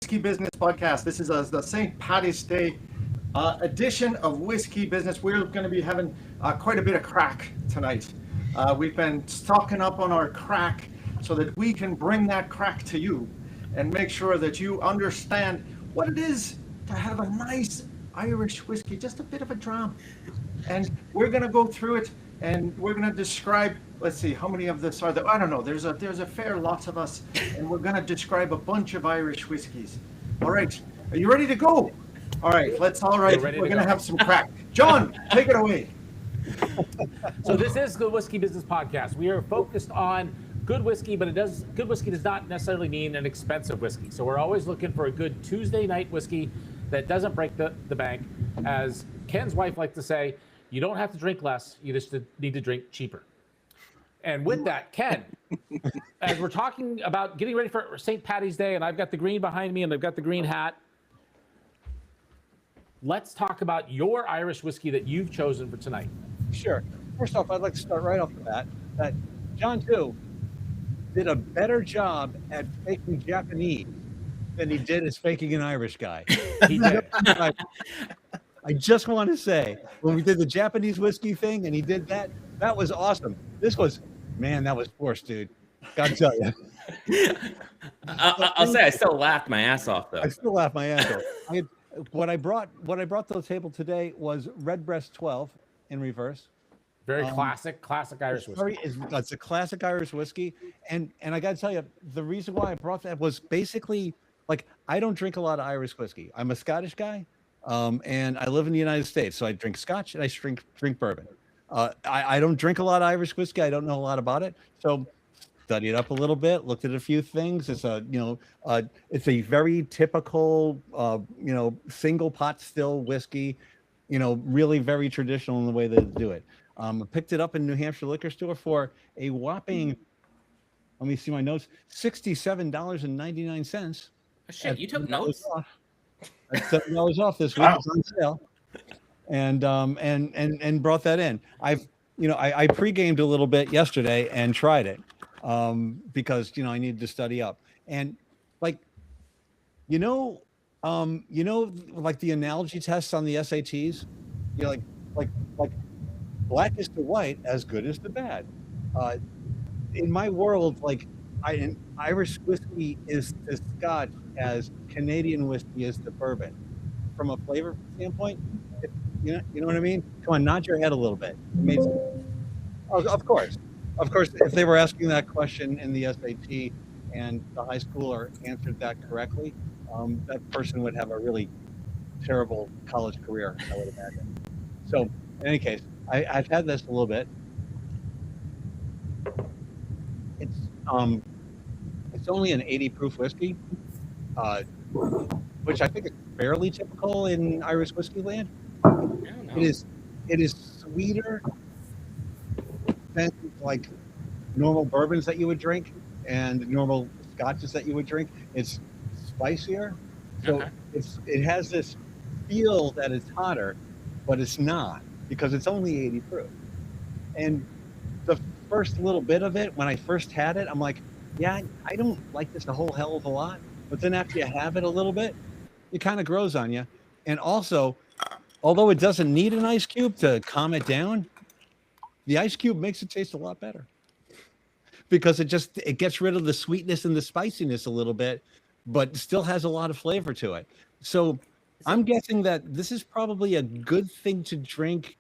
Whiskey Business Podcast. This is the St. Paddy's Day edition of Whiskey Business. We're going to be having quite a bit of crack tonight. We've been stocking up on our crack so that we can bring that crack to you and make sure that you understand what it is to have a nice Irish whiskey, just a bit of a dram. And we're going to go through it and we're going to describe, let's see, how many of this are there? I don't know. There's a fair lot of us, and we're going to describe a bunch of Irish whiskeys. All right. Are you ready to go? All right. We're going to have some crack. John, take it away. So this is the Whiskey Business Podcast. We are focused on good whiskey, but good whiskey does not necessarily mean an expensive whiskey. So we're always looking for a good Tuesday night whiskey that doesn't break the bank. As Ken's wife likes to say, you don't have to drink less, you just need to drink cheaper. And with that, Ken, as we're talking about getting ready for St. Paddy's Day, and I've got the green behind me and I've got the green hat, let's talk about your Irish whiskey that you've chosen for tonight. Sure. First off, I'd like to start right off the bat that John, too, did a better job at faking Japanese than he did as faking an Irish guy. He did. I just want to say, when we did the Japanese whiskey thing and he did that, that was awesome. This was, man, that was forced, dude. Gotta tell you. I'll say I still laughed my ass off, though. I still laughed my ass off. What I brought to the table today was Redbreast 12 in reverse. Very classic Irish whiskey. It's a classic Irish whiskey. And I got to tell you, the reason why I brought that was basically, like, I don't drink a lot of Irish whiskey. I'm a Scottish guy, and I live in the United States. So I drink Scotch and I drink bourbon. I don't drink a lot of Irish whiskey. I don't know a lot about it. So studied up a little bit, looked at a few things. It's it's a very typical, single pot still whiskey, really very traditional in the way they do it. I picked it up in New Hampshire liquor store for a whopping, let me see my notes, $67.99. Oh, shit, you took notes? That's $7 off this week. Wow. It's on sale. And brought that in. I pre-gamed a little bit yesterday and tried it because I needed to study up. And like the analogy tests on the SATs, like black is to white, as good as the bad. In my world, Irish whiskey is to Scotch as Canadian whiskey is to bourbon. From a flavor standpoint, you know what I mean? Come on, nod your head a little bit. It made sense. Of course. If they were asking that question in the SAT and the high schooler answered that correctly, that person would have a really terrible college career, I would imagine. So, in any case, I've had this a little bit. It's only an 80 proof whiskey, which I think is fairly typical in Irish whiskey land. It is sweeter than like normal bourbons that you would drink and normal scotches that you would drink. It's spicier, so it has this feel that it's hotter, but it's not because it's only 80 proof. And the first little bit of it, when I first had it, I'm like, yeah, I don't like this a whole hell of a lot. But then after you have it a little bit, it kind of grows on you. And also, although it doesn't need an ice cube to calm it down, the ice cube makes it taste a lot better because it gets rid of the sweetness and the spiciness a little bit, but still has a lot of flavor to it. So I'm guessing that this is probably a good thing to drink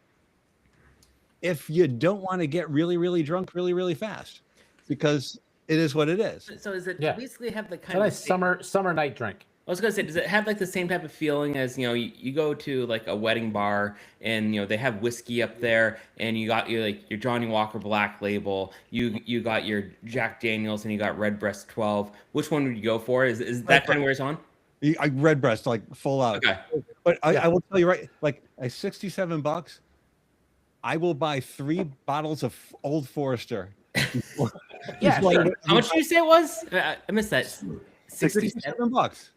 if you don't want to get really, really drunk really, really fast, because it is what it is. So is it basically have the kind of nice summer night drink? I was gonna say, does it have like the same type of feeling as you go to like a wedding bar and they have whiskey up there and you got your Johnny Walker Black Label, you got your Jack Daniels and you got Redbreast 12. Which one would you go for? Is that kind of where it's on? Redbreast, like full out. Okay. But I will tell you right, like at $67, I will buy 3 bottles of Old Forester. Yeah, sure. How much did you say it was? I missed that. $67.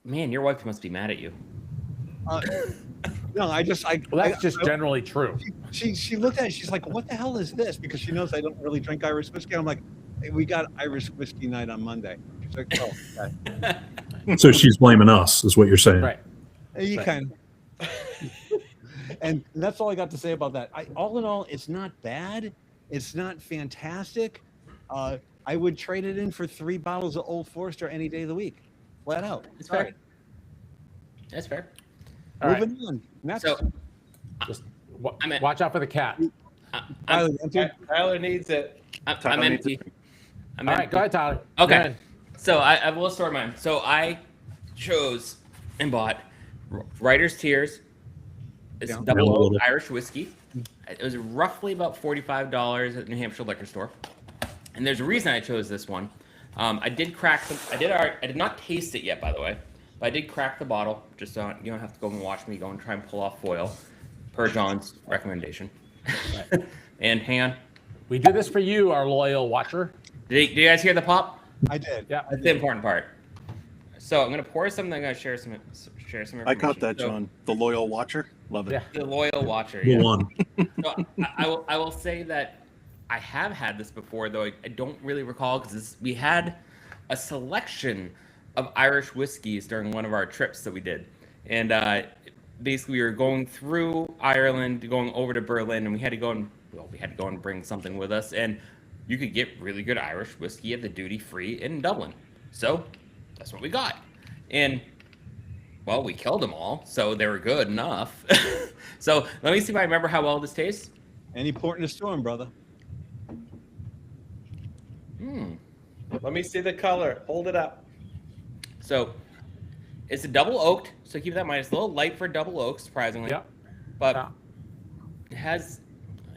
Man, your wife must be mad at you. No, that's just generally true. She looked at it. She's like, "What the hell is this?" Because she knows I don't really drink Irish whiskey. I'm like, "Hey, we got Irish whiskey night on Monday." She's like, "Oh, okay." So she's blaming us, is what you're saying. Right. You Right. kind of. And that's all I got to say about that. All in all, it's not bad. It's not fantastic. I would trade it in for 3 bottles of Old Forester any day of the week, flat out. That's fair. That's fair. All right. Moving on. Next. So Just I'm at- watch out for the cat. Tyler, empty? Tyler needs it. I'm Tyler needs empty. I'm All right, empty. go ahead, Tyler. Okay. Go ahead. So I will start mine. So I chose and bought Writer's Tears. It's Yeah. double Yeah, a oak little. Irish whiskey. It was roughly about $45 at the New Hampshire liquor store. And there's a reason I chose this one. I did crack the. I did not taste it yet, by the way. But I did crack the bottle. Just so you don't have to go and watch me go and try and pull off foil, per John's recommendation. And hang on. We did this for you, our loyal watcher. Did you guys hear the pop? I did. Yeah. That's the important part. So I'm gonna pour some. I'm gonna share some information. I caught that, So, John. The loyal watcher. Love it. Yeah. the loyal watcher. The Yeah. one. So I will say that I have had this before, though I don't really recall because we had a selection of Irish whiskeys during one of our trips that we did, and basically we were going through Ireland, going over to Berlin, and we had to go and bring something with us, and you could get really good Irish whiskey at the duty free in Dublin. So that's what we got, and well, we killed them all, so they were good enough. So let me see if I remember how well this tastes. Any port in a storm, brother. Let me see the color. Hold it up. So it's a double oaked, so keep that in mind. It's a little light for double oak, surprisingly. Yep. But Yeah. it has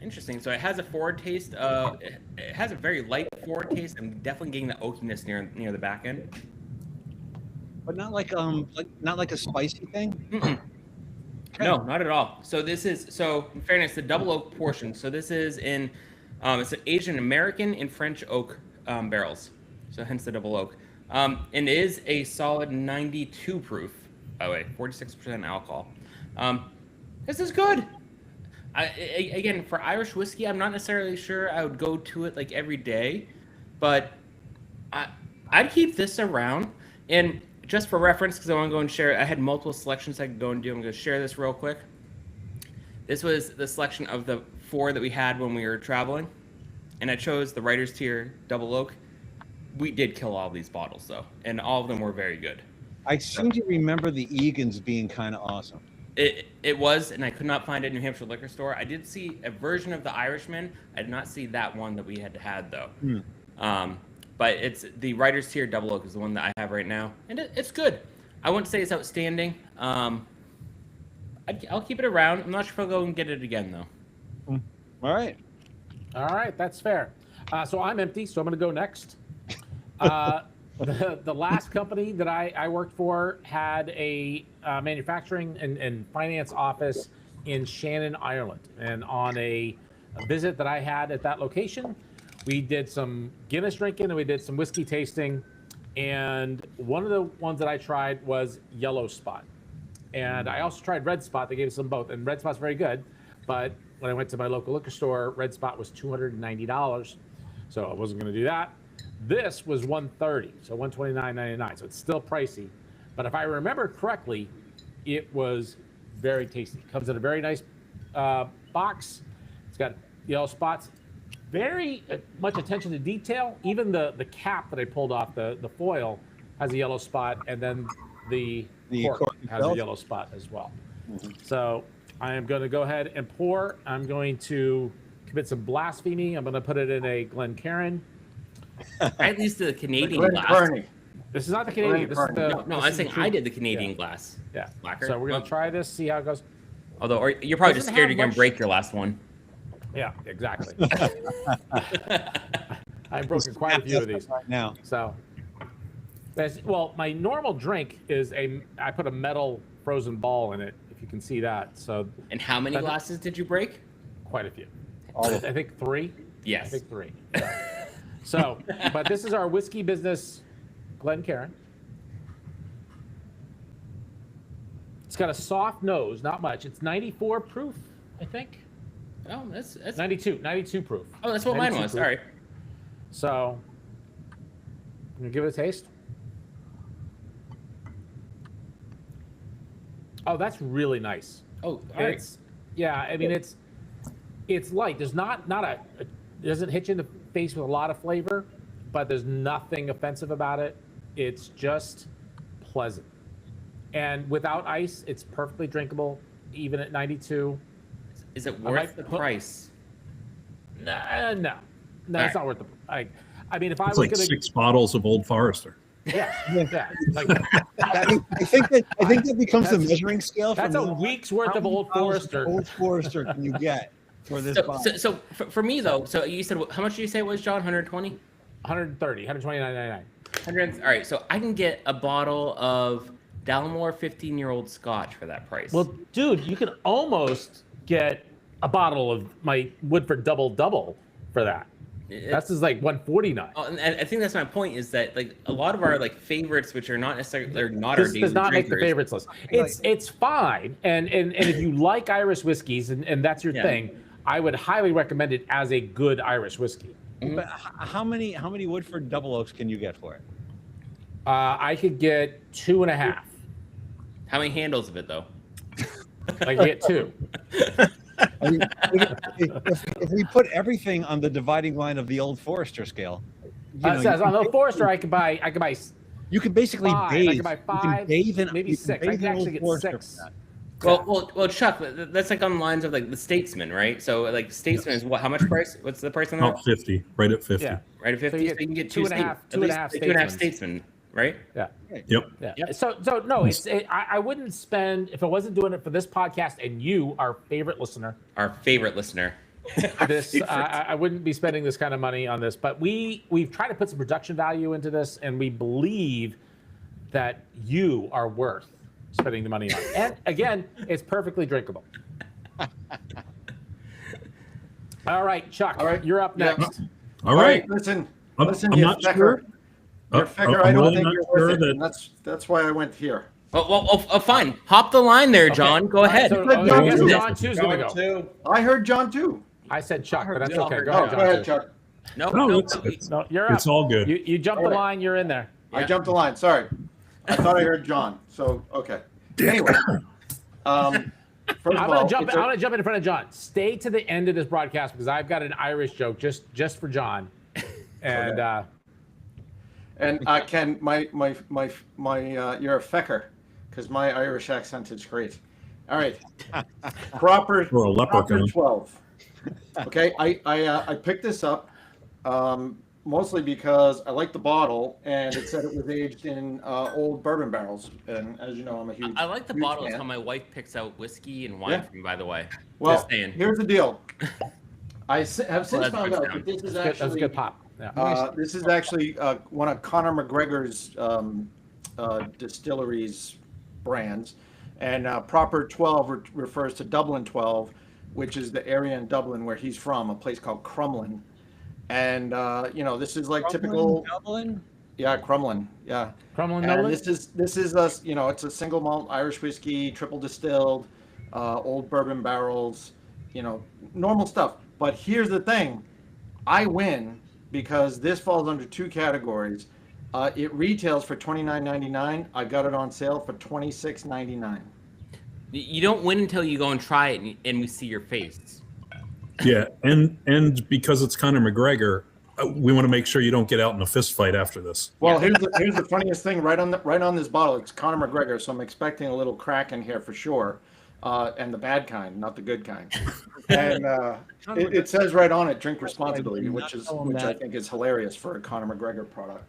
interesting. So it has a forward taste. It has a very light forward taste. I'm definitely getting the oakiness near the back end. But not like not like a spicy thing. Mm-mm. No, not at all. So in fairness, the double oak portion. So this is it's an Asian American and French oak barrels. So hence the double oak. And it is a solid 92 proof, by the way, 46% alcohol. This is good. Again, for Irish whiskey, I'm not necessarily sure I would go to it like every day, but I'd keep this around. And just for reference, because I want to go and share, I had multiple selections I could go and do. I'm going to share this real quick. This was the selection of the 4 that we had when we were traveling, and I chose the Writer's Tier Double Oak. We did kill all these bottles, though, and all of them were very good. I seem to remember the Egan's being kind of awesome. It was, and I could not find it in New Hampshire liquor store. I did see a version of the Irishman. I did not see that one that we had though. But it's the Writer's Tier Double Oak is the one that I have right now, and it's good. I wouldn't say it's outstanding. I'll keep it around. I'm not sure if I'll go and get it again though. All right. All right, that's fair. So I'm empty, so I'm going to go next. The last company that I worked for had a manufacturing and finance office in Shannon, Ireland. And on a visit that I had at that location, we did some Guinness drinking and we did some whiskey tasting. And one of the ones that I tried was Yellow Spot. And I also tried Red Spot. They gave us them both. And Red Spot's very good. But when I went to my local liquor store, Red Spot was $290. So I wasn't going to do that. This was $130, so $129.99. So it's still pricey. But if I remember correctly, it was very tasty. It comes in a very nice box. It's got yellow spots. Very much attention to detail. Even the cap that I pulled off, the foil, has a yellow spot. And then the cork has a yellow spot as well. So I am going to go ahead and pour. I'm going to commit some blasphemy. I'm going to put it in a Glencairn. At least the Canadian Glen glass. Burnie. This is not the Canadian. This is the, No, this I'm is saying the true- I did the Canadian Yeah. glass. Yeah. Lacquer. So we're going to try this, see how it goes. Although, or you're probably just Doesn't scared have you're going much- to break your last one. Yeah, exactly. I've broken quite a few of these. Right now. So, well, my normal drink is I put a metal frozen ball in it, if you can see that. So And how many glasses did you break? quite a few. All of I think 3. I Yes. think 3. So, but this is our whiskey business Glencairn. It's got a soft nose, not much. It's 94 proof, I think. Oh, that's 92 proof. oh, that's what mine 92 was. proof. All right. So, I'm gonna give it a taste. Oh, that's really nice. Oh, all right. Yeah, I mean it's light. There's not it doesn't hit you in the face with a lot of flavor, but there's nothing offensive about it. It's just pleasant. And without ice, it's perfectly drinkable, even at 92. Is it worth the price? No, it's right. not worth the. I mean, if I It's was like gonna, 6 bottles of Old Forester. yeah, like I think that becomes the measuring scale. that's from a now on. week's worth How of many Old bottles of Forester. Old Forester can you get for this bottle? So for me though, so you said how much did you say it was, John? 120? 130, 129.99. 100. All right, so I can get a bottle of Dalmore 15-year-old Scotch for that price. Well, dude, you can almost get a bottle of my Woodford Double Double for that. That's just like 149. Oh, and I think that's my point is that like a lot of our like favorites, which are not necessarily they're not our This daily does not make the drinkers. favorites list. It's fine, and if you like Irish whiskeys and that's your thing, I would highly recommend it as a good Irish whiskey. But how many Woodford Double Oaks can you get for it? I could get 2.5. How many handles of it though? I could get 2. I mean, if we put everything on the dividing line of the Old Forester scale, It says on the Forester, I could buy you can basically 5. bathe. I could buy 5, maybe 6. I can actually get 6. Well, Chuck, that's like on the lines of like the Statesman, right? So like Statesman is what? How much price? What's the price on that? About 50, right at 50. Yeah. Right at 50. So you So you can get two and a half- two and a half two and a half Statesmans. Statesman, right? Yeah. Yep. Yeah. So no, I wouldn't spend if I wasn't doing it for this podcast and you, our favorite listener. Our favorite listener. This I wouldn't be spending this kind of money on this, but we've tried to put some production value into this, and we believe that you are worth spending the money on. And again, it's perfectly drinkable. All right, Chuck. All right. You're up Yeah. next. All right. Listen, I'm you not fecker. sure. You I'm fecker, I don't really think not you're sure worth it. that- And that's why I went here. Oh, fine. Hop the line there, John. Go ahead. So, John I guess too. John 2's gonna go. Two. I heard John too. I said Chuck, but that's we all okay. heard Go Oh, ahead, go John. ahead, 2. Chuck. No, it's No, you're up. it's all good. You jumped the line. You're in there. I Yeah. jumped the line. Sorry. I thought I heard John. So, okay. Anyway. First I'm of all, gonna jump in front of John. Stay to the end of this broadcast because I've got an Irish joke just for John. And Ken, you're a fecker because my Irish accent is great. All right. Proper Or a leprechaun. 12. Okay, I picked this up mostly because I like the bottle and it said it was aged in old bourbon barrels. And as you know, I'm a huge. I like the huge bottles. fan. How my wife picks out whiskey and wine Yeah. for me. By the way. Well, Just saying. here's the deal. I have since that's found good out sound. that this is that was a actually good pop. Yeah. this is actually one of Conor McGregor's distilleries brands, and Proper 12 refers to Dublin 12, which is the area in Dublin where he's from, a place called Crumlin. And this is like typical. Dublin. Yeah, Crumlin. Yeah. Crumlin And Dublin? this is a it's a single malt Irish whiskey, triple distilled, old bourbon barrels, normal stuff. But here's the thing, I win because this falls under 2 categories. It retails for $29.99. I got it on sale for $26.99. You don't win until you go and try it and we see your face. Yeah, and because it's Conor McGregor, we want to make sure you don't get out in a fist fight after this. Well, here's the funniest thing. Right on this bottle, it's Conor McGregor, so I'm expecting a little crack in here for sure, and the bad kind, not the good kind. And it says right on it, drink responsibly, which I think is hilarious for a Conor McGregor product.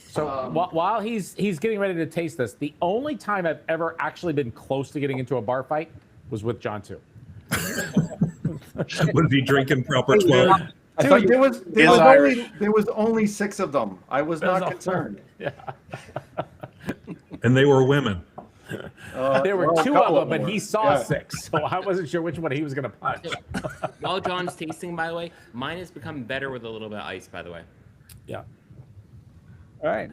So while he's getting ready to taste this, the only time I've ever actually been close to getting into a bar fight was with John 2. Was he drinking Proper 12? Dude, there was only 6 of them. I was not concerned. Yeah. And they were women. There were well, a 2 couple of them, them and he were. saw Yeah. 6, so I wasn't sure which one he was going to punch. While John's tasting, by the way, mine has become better with a little bit of ice, by the way. Yeah. All right.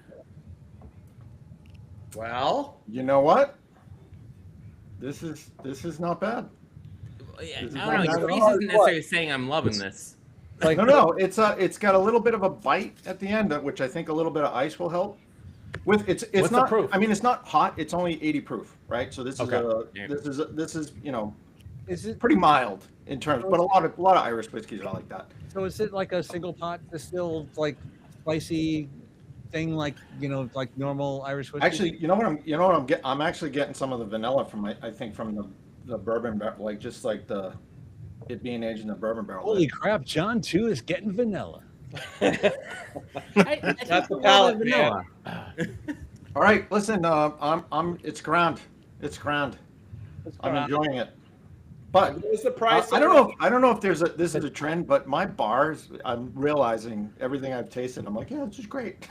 Well, You know what? This is not bad. Yeah, This is I not don't know. bad Your at face all. isn't necessarily saying I'm loving this. Like No, it's got a little bit of a bite at the end, which I think a little bit of ice will help. With it's What's the not. proof? I mean, it's not hot. It's only 80 proof, right? So this Okay. this is Is it pretty mild in terms, but a lot of Irish whiskeys are like that. so? Is it like a single pot distilled, like spicy thing, like like normal Irish whiskey? Actually, I'm actually getting some of the vanilla from I think from the bourbon barrel, like just like it being aged in the bourbon barrel. Holy crap! John too is getting vanilla. That's the palate, man. All right, listen, it's grand. It's grand. I'm enjoying it. But What was the price? I don't know if this is a trend, but my bars, I'm realizing everything I've tasted. I'm like, yeah, this is great.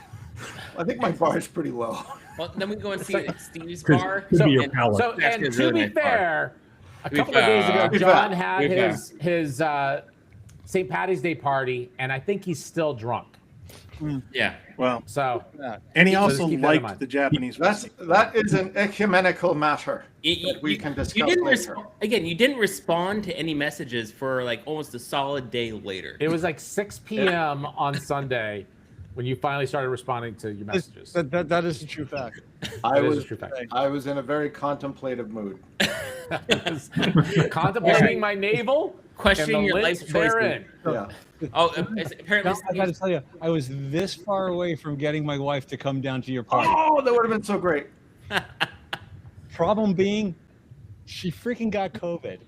I think my bar is pretty low. Well, then we go and see Steve's Could- bar. could be your and- palate. So, That's and a to really be nice bar. fair, a To be couple of days ago, fair. John To had be fair. his St. Patty's Day party, and I think he's still drunk. Yeah. Well, So, and he So also just keep that in mind. liked the Japanese. That is an ecumenical matter that we can discuss later. You didn't respond to any messages for like almost a solid day later. it was like 6 p.m. on Sunday when you finally started responding to your messages. That is a true fact. I That is a was true fact. I was in a very contemplative mood. Contemplating my navel, Questioning and the your links life choices. therein. Yeah. Oh, apparently I got to tell you, I was this far away from getting my wife to come down to your party. Oh, that would have been so great. Problem being, she freaking got COVID.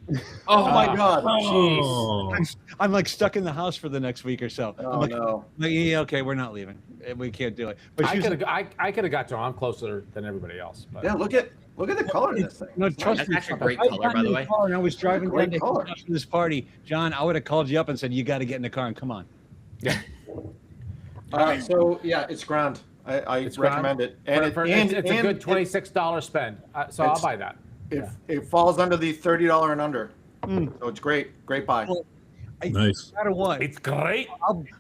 Oh my God. Oh. I'm like stuck in the house for the next week or so. Oh I'm like, no. yeah, okay, we're not leaving. We can't do it. But I she's could have got to him. I'm closer than everybody else. But. Yeah, look at the color of this thing. no, trust That's me. actually a great if I color, got by in the way. car and I was driving Great down to color. this party, John, I would have called you up and said, you got to get in the car and come on. Yeah. So yeah, it's grand. I It's grand. recommend it. It's a good it- $26 spend. So I'll It's- buy that. It falls under the $30 and under. So it's great. Great buy. Well, Nice. No matter what, It's great.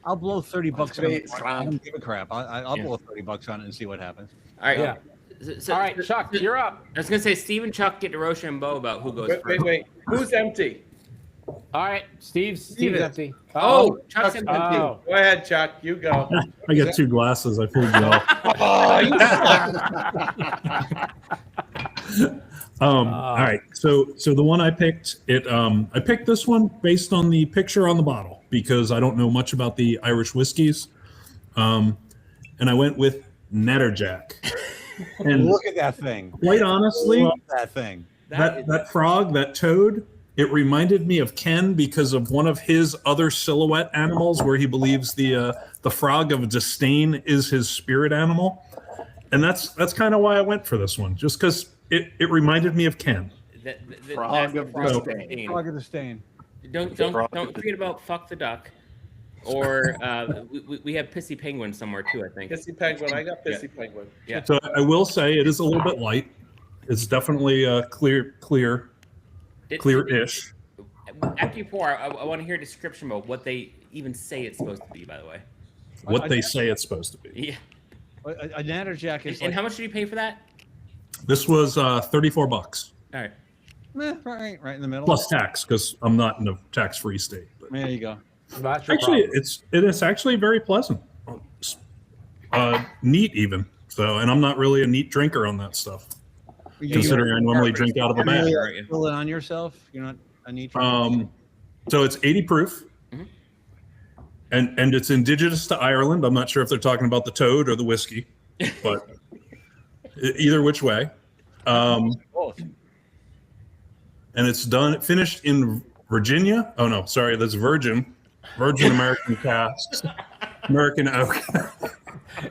I'll blow $30 on great. it. I don't give a crap. I'll blow $30 on it and see what happens. All right. Yeah. So- All right, Chuck, you're up. I was gonna say Steve and Chuck get to Rochambeau about who goes first. Wait. Who's empty? All right, Steve's empty. Oh, Chuck's Chuck's empty. Oh. Go ahead, Chuck. You go. I got 2 glasses. I figured you all. All right. So the one I picked, I picked this one based on the picture on the bottle because I don't know much about the Irish whiskeys. And I went with Natterjack. And Look at that thing. quite honestly, Love that thing. that frog, that toad, it reminded me of Ken because of one of his other silhouette animals where he believes the frog of disdain is his spirit animal. And that's kind of why I went for this one, just because it reminded me of Ken. Frog of disdain. Frog of the stain. Don't forget about fuck the duck, or we have pissy penguin somewhere too. I think. Pissy Penguin. I got Pissy Penguin. Yeah. So I will say it is a little bit light. It's definitely clear-ish. After you pour, I want to hear a description about what they even say it's supposed to be. By the way. What they say it's supposed to be. Yeah. A Natterjack is And how much did you pay for that? This was $34 All right. right in the middle. plus tax because I'm not in a tax-free state. But There you go. That's your actually, problem. it is actually very pleasant, neat even. So, and I'm not really a neat drinker on that stuff, considering I normally drink out of a bag. Right. Fill it on yourself. You're not a neat. So it's 80 proof, and it's indigenous to Ireland. I'm not sure if they're talking about the toad or the whiskey, but either which way. Both. And it's finished in Virginia. Oh no, sorry, that's Virgin American casks, American oak.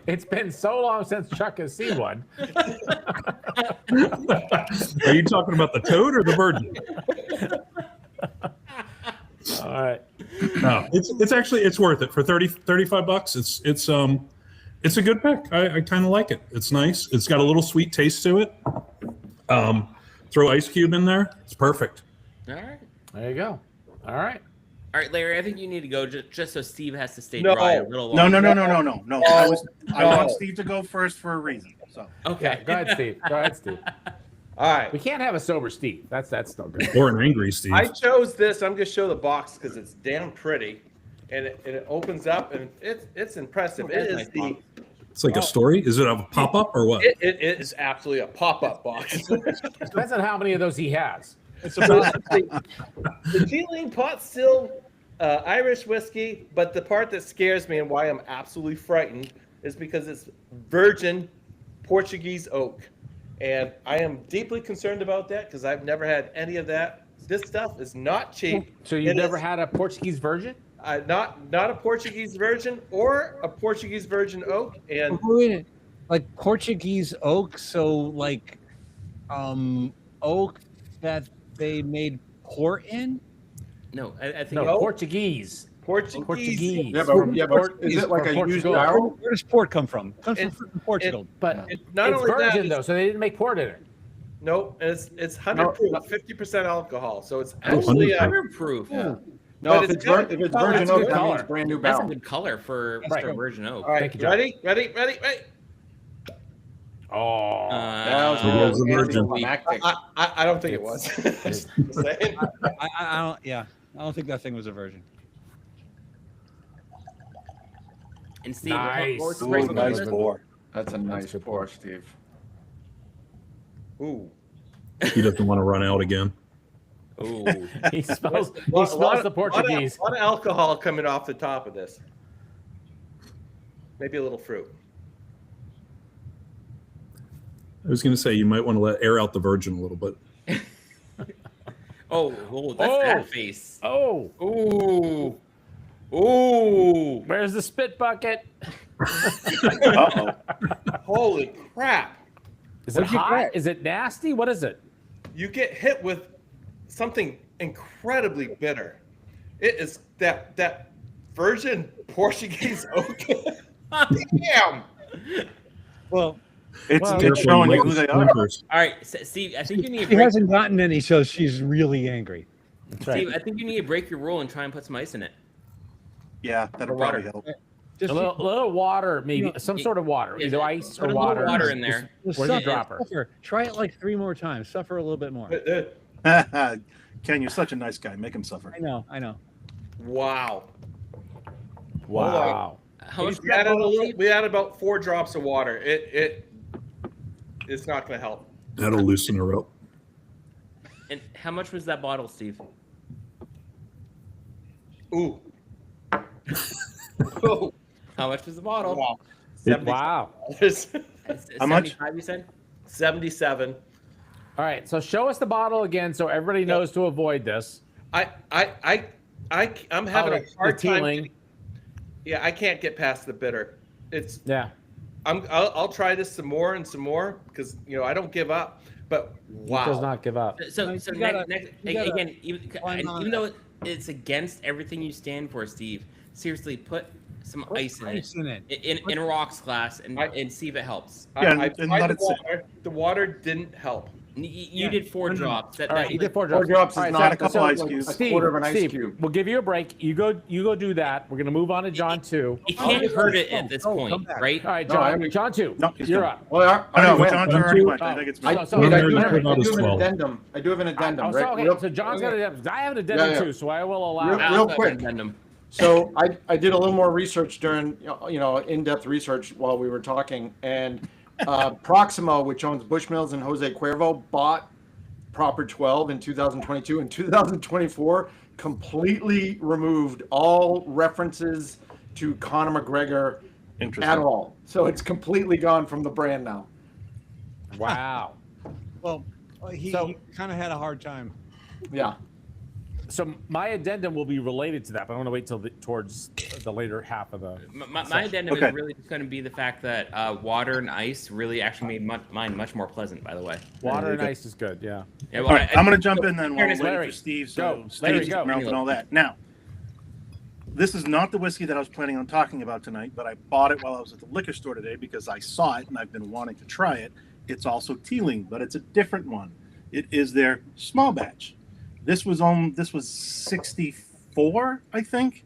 It's been so long since Chuck has seen one. Are you talking about the toad or the virgin? All right. No, it's actually worth it for $35. It's a good pick. I kind of like it. It's nice. It's got a little sweet taste to it. Throw ice cube in there. It's perfect. All right. There you go. All right. All right, Larry. I think you need to go just so Steve has to stay No. dry a little No, longer. no. I want Steve to go first for a reason. So Okay. Go ahead, Steve. Go ahead, Steve. All right. We can't have a sober Steve. That's still good. Or an angry Steve. I chose this. I'm gonna show the box because it's damn pretty, and it opens up and it's impressive. Oh, It that's is nice the It's like a story. Is it a pop up or what? It is absolutely a pop-up box. Depends on how many of those he has. It's about The Teeling pot still Irish whiskey, but the part that scares me and why I'm absolutely frightened is because it's virgin Portuguese oak. And I am deeply concerned about that because I've never had any of that. This stuff is not cheap. So you've It never is- had a Portuguese virgin? not a Portuguese virgin or a Portuguese virgin oak. And like Portuguese oak, so like oak that they made port in. No, I think No, No. Portuguese. Portuguese. Yeah, From but is it like a used Portugal. barrel? Where does port come from? It comes It- from Portugal. But Not it's only that, virgin, it's- though, so they didn't make port in it. No, and it's 100 proof, 50% alcohol. So it's Oh, actually 100 proof. Yeah. But No, if it's it's, good. if it's Oh, virgin that's a oak, good that color. means brand new That's a barrel. good color for Right. for virgin oak. All right, Thank you, John. ready? Oh. That was It was a really virgin. anticlimactic. I don't think it was. Just saying. I don't. Yeah, I don't think that thing was a virgin. And Steve, Nice. what was the Ooh, price on nice this? pour. That's a nice good pour, Steve. Ooh. He doesn't want to run out again. Ooh. He smells, he Lot- smells lot- the Portuguese. Lot of alcohol coming off the top of this. Maybe a little fruit. I was going to say you might want to let air out the virgin a little bit. Oh, that's Oh. that face. Oh, Ooh. Ooh. where's the spit bucket? Uh-oh. Holy crap. Is it What'd you hot? get? Is it nasty? What is it? You get hit with something incredibly bitter. It is that virgin Portuguese oak. Damn. Well, It's, Well, it's Careful, showing you you might who they get are. splinters. All right, Steve. I think you need to she break. hasn't gotten any, so she's really angry. That's right. Steve, I think you need to break your rule and try and put some ice in it. Yeah, that'll Or water. probably help. Just A little water, maybe some sort of water, Yeah, either ice put or a little water. water in there. just Where's the suffer, dropper? suffer. Try it like 3 more times. Suffer a little bit more. Ken, you're such a nice guy. Make him suffer. I know. I know. Wow. Wow. How much? We added about 4 drops of water. It's not going to help. That'll loosen her up. And how much was that bottle, Steve? Ooh. Oh, How much was the bottle? wow. Wow. How much? 75, you said? 77. All right, so show us the bottle again so everybody knows to avoid this. I'm having a the hard time. tealing. Yeah, I can't get past the bitter. It's Yeah. I'll try this some more because I don't give up. But wow. Does not give up. So, You so gotta- next, you gotta again, climb on even though it's against everything you stand for, Steve, seriously, put some ice in Ice in it. in a rocks glass and I- see if it helps. Yeah, I and tried let the it sit. water. The water didn't help. You did 4 drops. That, All right, that- you did 4 Four drops. drops All is right, not add a couple that's ice like cubes. a Steve, quarter of an ice Steve, cube. we'll give you a break. You go do that. We're gonna move on to John 2. it can't hurt it at this come point, back. right? All right, No, John. I- John 2. No, he's You're done. up. Well, I know, went. John's already went. Oh, I think it's so- me. so- I Well, do they're have not as an 12. addendum. I do have an addendum. Oh, right? so, okay, Real- so John's got a. I have an addendum Yeah. too, so I will allow. Real- I'll quick. amend them. So I did a little more research during, in-depth research while we were talking, and Proximo, which owns Bushmills and Jose Cuervo, bought Proper 12 in 2022. In 2024, completely removed all references to Conor McGregor Interesting. at all. So it's completely gone from the brand now. Wow. Well, he So- kind of had a hard time. Yeah. So my addendum will be related to that, but I want to wait till towards the later half of the. My addendum Okay. is really just going to be the fact that water and ice really actually made mine much more pleasant. By the way, Water you and go. ice is good. Yeah. Yeah, well, All right, I'm going to jump in then while we're Fairness, waiting Larry, for Steve. go. So Larry, Steve's go. mouth and all that. Now, this is not the whiskey that I was planning on talking about tonight, but I bought it while I was at the liquor store today because I saw it and I've been wanting to try it. It's also Teeling, but it's a different one. It is their small batch. This was 64, I think.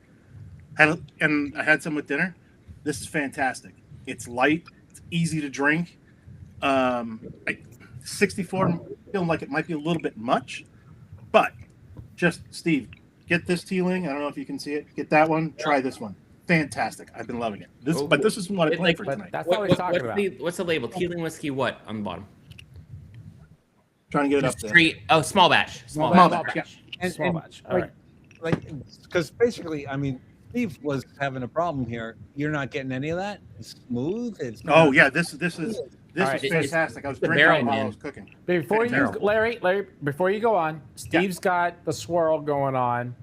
And I had some with dinner. This is fantastic. It's light. It's easy to drink. 64, feeling like it might be a little bit much, but just Steve, get this Teeling. I don't know if you can see it. Get that one. Try this one. fantastic. I've been loving it. Oh, But this is what I it, planned like, for But tonight. that's not what he's talking what's about. what's the label? Teeling whiskey. What on the bottom? Trying to get it up there. Straight. Oh, small batch. Small Small batch. batch. And- Small and, batch. All right. Like, because basically, I mean, Steve was having a problem here. You're not getting any of that. It's smooth. It's Oh not- yeah, this is right, it's- fantastic. I was the drinking barrel, it while I man. was cooking. Before you, Terrible. Larry, before you go on, Steve's got the swirl going on.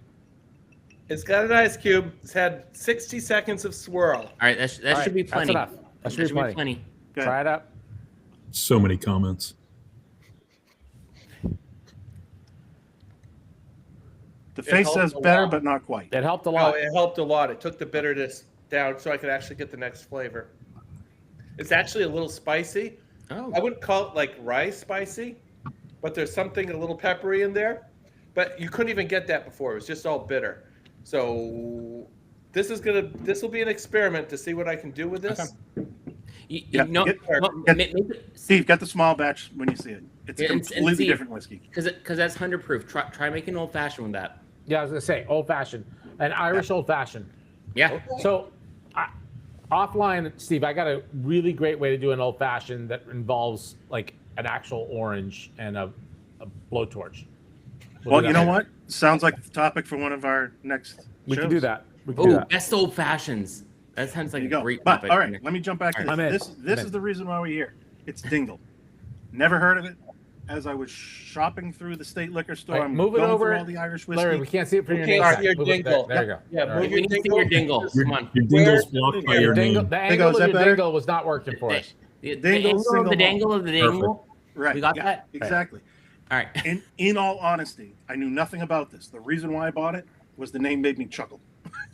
It's got an ice cube. It's had 60 seconds of swirl. All right, that All right, should be that's plenty. enough. That should be plenty. Good. Try it up. So many comments. The face helps says a better, lot. but not quite. It helped a Oh, lot. it helped a lot. It took the bitterness down so I could actually get the next flavor. It's actually a little spicy. Oh, I wouldn't call it like rye spicy, but there's something a little peppery in there. But you couldn't even get that before. It was just all bitter. So this will be an experiment to see what I can do with this. Okay. you Yeah, know, get- Steve, get the small batch when you see it. It's a And- and completely see- different whiskey. because that's 100 proof. Try making old fashioned with that. Yeah, I was gonna say old fashioned, an Irish old fashioned. Yeah. So, offline, Steve, I got a really great way to do an old fashioned that involves like an actual orange and a blowtorch. Well, do you that. know what? Sounds like the topic for one of our next We shows. can do that. We can do Oh, that. best old fashions. That sounds like There you a go. great But topic. all right, let me jump back to I'm in. this. This I'm is in. the reason why we're here. It's Dingle. Never heard of it. As I was shopping through the state liquor store, All right, I'm move it going over. through all the Irish whiskey. Larry, we can't see it from We your can't name. see your Move it dingle. There you go. Yeah, All move right. We need to see your dingle. Come on. Your dingle's blocked by your Dingle, name. the There you angle go. of Is that your better? dingle was not working for us. The Dingle, angle of the single dangle of the dangle. Right. We got yeah, that? exactly. All right. In all honesty, I knew nothing about this. The reason why I bought it was the name made me chuckle.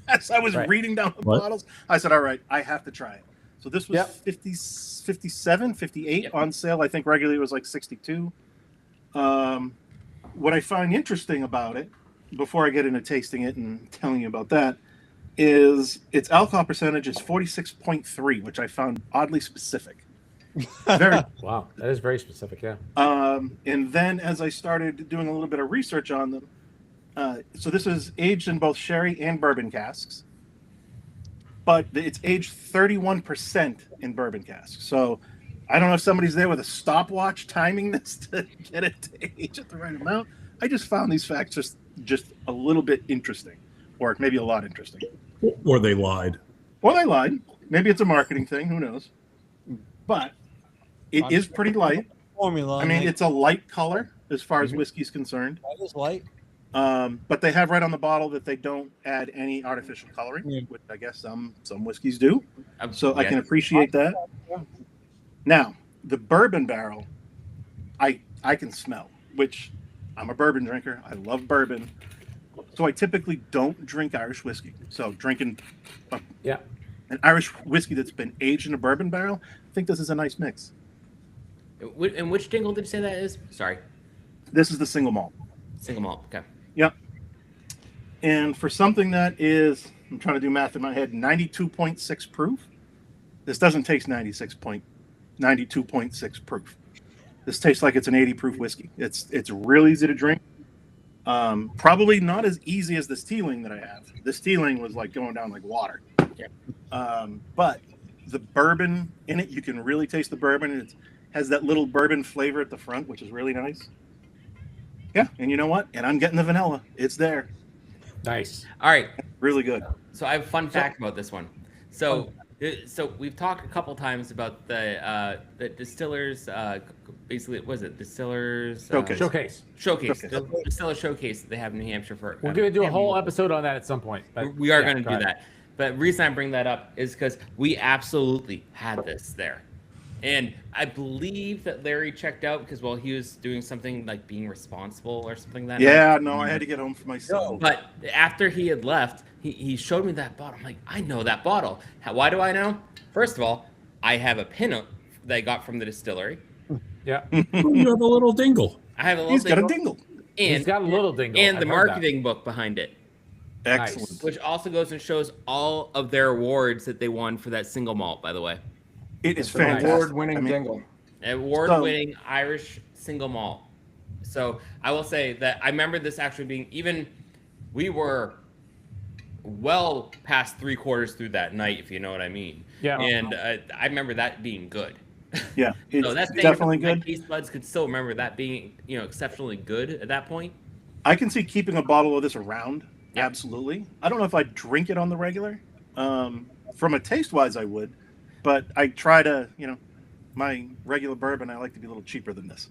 As I was Right. reading down the What? bottles, I said, all right, I have to try it. So this was Yep. 50, 57, 58 Yep. on sale. I think regularly it was like 62. What I find interesting about it, before I get into tasting it and telling you about that, is its alcohol percentage is 46.3, which I found oddly specific. Very Wow, that is very specific. Yeah. and then as I started doing a little bit of research on them, so this is aged in both sherry and bourbon casks, but it's aged 31% in bourbon casks. So I don't know if somebody's there with a stopwatch timing this to get it to age at the right amount. I just found these facts just a little bit interesting, or maybe a lot interesting. Or they lied. Or they lied. Maybe it's a marketing thing. Who knows? But it is pretty light. formula. I mean, it's a light color as far as whiskey's concerned. that is light. But they have right on the bottle that they don't add any artificial coloring, Yeah. which I guess some whiskeys do. So I Yeah. can appreciate that. Now, the bourbon barrel, I can smell, which I'm a bourbon drinker. I love bourbon. So I typically don't drink Irish whiskey. So drinking Yeah. an Irish whiskey that's been aged in a bourbon barrel, I think this is a nice mix. And which dingle did you say that is? Sorry. This is the single malt. Single malt. Okay. Yep. And for something that is, I'm trying to do math in my head, 92.6 proof, this doesn't taste 92.6 proof. This tastes like it's an 80 proof whiskey. It's real easy to drink. Probably not as easy as this Teeling that I have. This Teeling was like going down like water. But the bourbon in it, you can really taste the bourbon. And it has that little bourbon flavor at the front, which is really nice. Yeah, and you know what? And I'm getting the vanilla. It's there. Nice. All right. Really good. So I have a fun fact about this one. So we've talked a couple times about the distillers. Basically, what was it distillers Showcase. Showcase. showcase? Showcase. The distiller showcase that they have in New Hampshire for. We're gonna do a whole episode on that at some point. But We are yeah, going to go do ahead. that. But the reason I bring that up is because we absolutely had this there. And I believe that Larry checked out because, well, he was doing something like being responsible or something like that. Yeah, no, I had to get home for myself. But after he had left, he showed me that bottle. I'm like, I know that bottle. Why do I know? First of all, I have a pin that I got from the distillery. Yeah. Oh, you have a little dingle. I have a little He's got a dingle, dingle. and He's got a little dingle. and the I've heard that. marketing book behind it, Excellent. which also goes and shows all of their awards that they won for that single malt. By the way, It is It's an fantastic. Award-winning I mean, dingle. award-winning Irish single malt. So I will say that I remember this actually being even. We were well past 3/4 through that night, if you know what I mean. Yeah. And I remember that being good. Yeah, it's So that's definitely my good. taste buds could still remember that being, exceptionally good at that point. I can see keeping a bottle of this around. Yeah. Absolutely. I don't know if I'd drink it on the regular. From a taste wise, I would, but I try to, my regular bourbon, I like to be a little cheaper than this.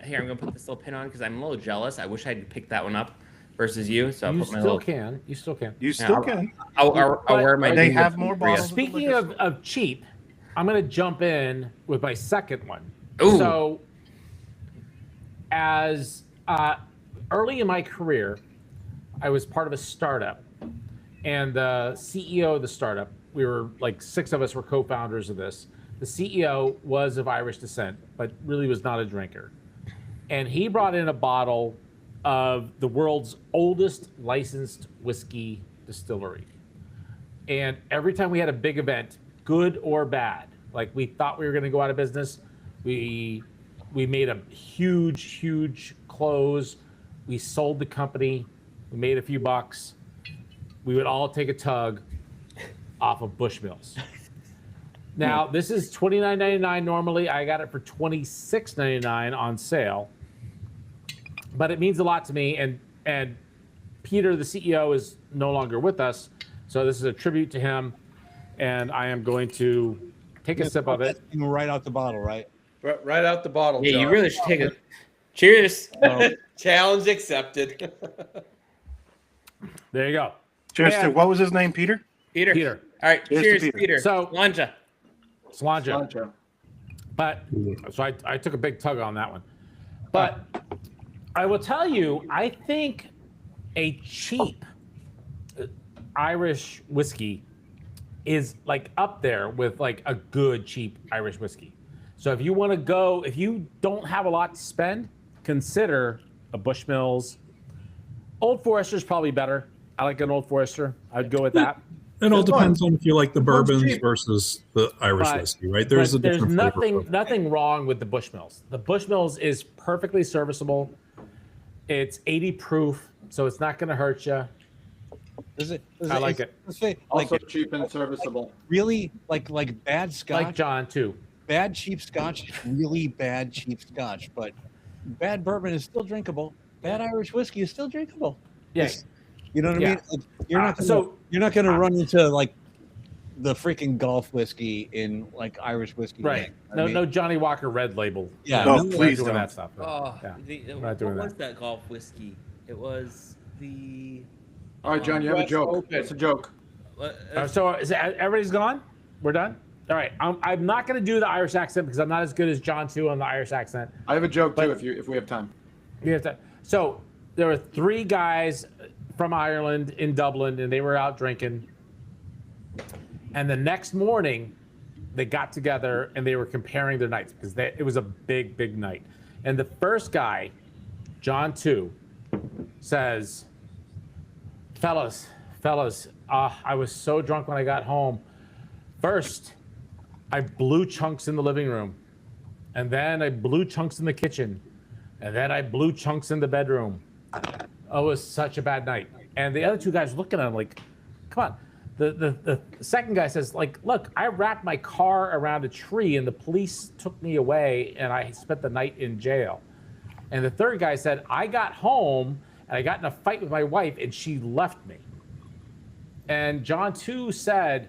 Here, I'm gonna put this little pin on because I'm a little jealous. I wish I'd picked that one up versus you. So I'll You put my still little. can. You still can. You still can. I'll wear my. They Jingle have more for you. bottles. Speaking of cheap, I'm going to jump in with my second one. Ooh. So, as early in my career, I was part of a startup, and the CEO of the startup, we were like 6 of us were co-founders of this. The CEO was of Irish descent, but really was not a drinker. And he brought in a bottle of the world's oldest licensed whiskey distillery. And every time we had a big event, good or bad, like we thought we were going to go out of business, we made a huge close. We sold the company. We made a few bucks. We would all take a tug off of Bushmills. Now, this is $29.99 normally. I got it for $26.99 on sale. But it means a lot to me. And Peter, the CEO, is no longer with us. So this is a tribute to him. And I am going to take a sip of it. Right out the bottle, right? Right out the bottle. Yeah, John. you really should take a. Cheers. Challenge accepted. There you go. Cheers to, And- what was his name, Peter? Peter. All right. Cheers to Cheers, Peter. Peter. So- Lanja. Cilantro. Cilantro. But so I took a big tug on that one. But I will tell you, I think a cheap Irish whiskey is like up there with like a good cheap Irish whiskey. So if you want to go, if you don't have a lot to spend, consider a Bushmills. Old Forester's probably better. I like an Old Forester. I'd go with that. It all That's fine. depends on if you like the One's bourbons cheap. versus the Irish But- whiskey, right? There's a But there's different flavor. nothing wrong with the Bushmills. The Bushmills is perfectly serviceable. It's 80 proof, so it's not going to hurt you. I like it. Let's say, Also like cheap and serviceable. really like bad scotch, Like John too. bad cheap scotch, really bad cheap scotch, but bad bourbon is still drinkable. Bad Irish whiskey is still drinkable. Yes. You know what I Yeah. mean? Like, you're not gonna uh, run into like the freaking golf whiskey in like Irish whiskey. Right. land. I No, mean, no Johnny Walker Red Label. Yeah. No, no, We're not please doing don't. that stuff. Oh, Yeah. we're not doing what that. was that golf whiskey? It was the. All right, John, you have a West joke. Open. It's a joke. So is everybody's gone? We're done? All right. I'm not going to do the Irish accent because I'm not as good as John too on the Irish accent. I have a joke But- too if we have time. We have to- So there were 3 guys from Ireland in Dublin, and they were out drinking. And the next morning, they got together and they were comparing their nights because it was a big night. And the first guy, John 2, says, fellas, I was so drunk when I got home. First, I blew chunks in the living room. And then I blew chunks in the kitchen. And then I blew chunks in the bedroom. Oh, it was such a bad night. And the other 2 guys looking at him like, come on. The second guy says, like, look, I wrapped my car around a tree and the police took me away and I spent the night in jail. And the third guy said, I got home and I got in a fight with my wife and she left me. And John 2 said,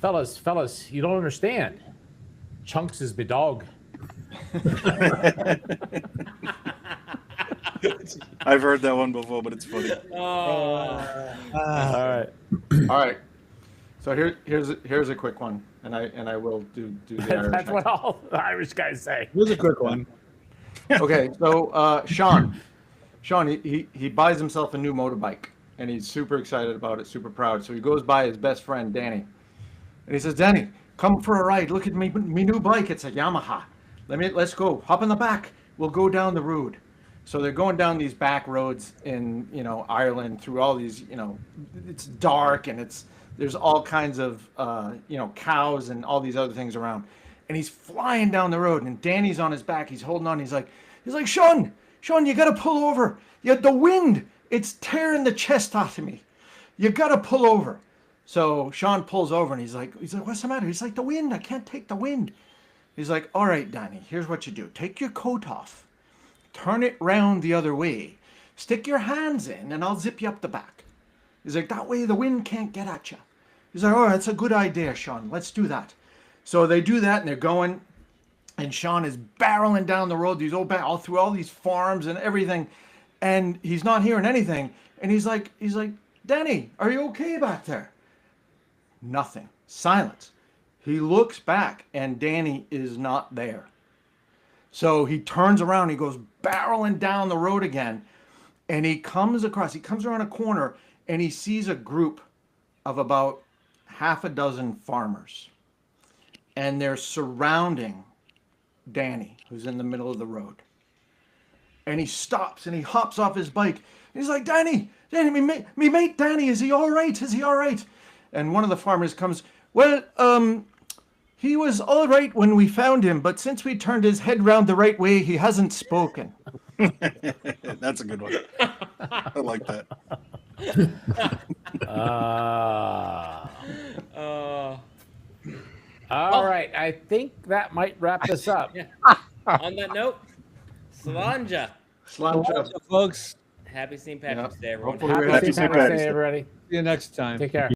fellas, you don't understand. Chunks is my dog. I've heard that one before, but it's funny. All right. All right. So here's a quick one, and I will do the Irish. That's what all the Irish guys say. Here's a quick one. Okay, so Sean, he buys himself a new motorbike, and he's super excited about it, super proud. So he goes by his best friend Danny, and he says, "Danny, come for a ride. Look at me new bike. It's a Yamaha. Let's go. Hop in the back. We'll go down the road." So they're going down these back roads in Ireland through all these it's dark and there's all kinds of cows and all these other things around, and he's flying down the road and Danny's on his back. He's holding on. He's like Sean, you got to pull over. The wind, it's tearing the chest out of me. you got to pull over. So Sean pulls over and he's like, what's the matter? He's like, the wind. I can't take the wind. He's like, all right, Danny, here's what you do. Take your coat off, turn it round the other way, stick your hands in, and I'll zip you up the back. He's like, that way the wind can't get at you. He's like, oh, that's a good idea, Sean. Let's do that. So they do that, and they're going, and Sean is barreling down the road, all through all these farms and everything, and he's not hearing anything. And he's like, Danny, are you okay back there? Nothing. Silence. He looks back, and Danny is not there. So he turns around, he goes barreling down the road again, and he comes around a corner, and he sees a group of about half a dozen farmers. And they're surrounding Danny, who's in the middle of the road. And he stops, and he hops off his bike. He's like, Danny, me mate Danny, is he all right? Is he all right? And one of the farmers comes, well, he was all right when we found him, but since we turned his head round the right way, he hasn't spoken. That's a good one. I like that. All right. I think that might wrap this up. Yeah. On that note, Slanja. Slanja. folks. Happy St. Patrick's Day, everyone. Hopefully Happy St. Patrick's Day, everybody. See you next time. Take care.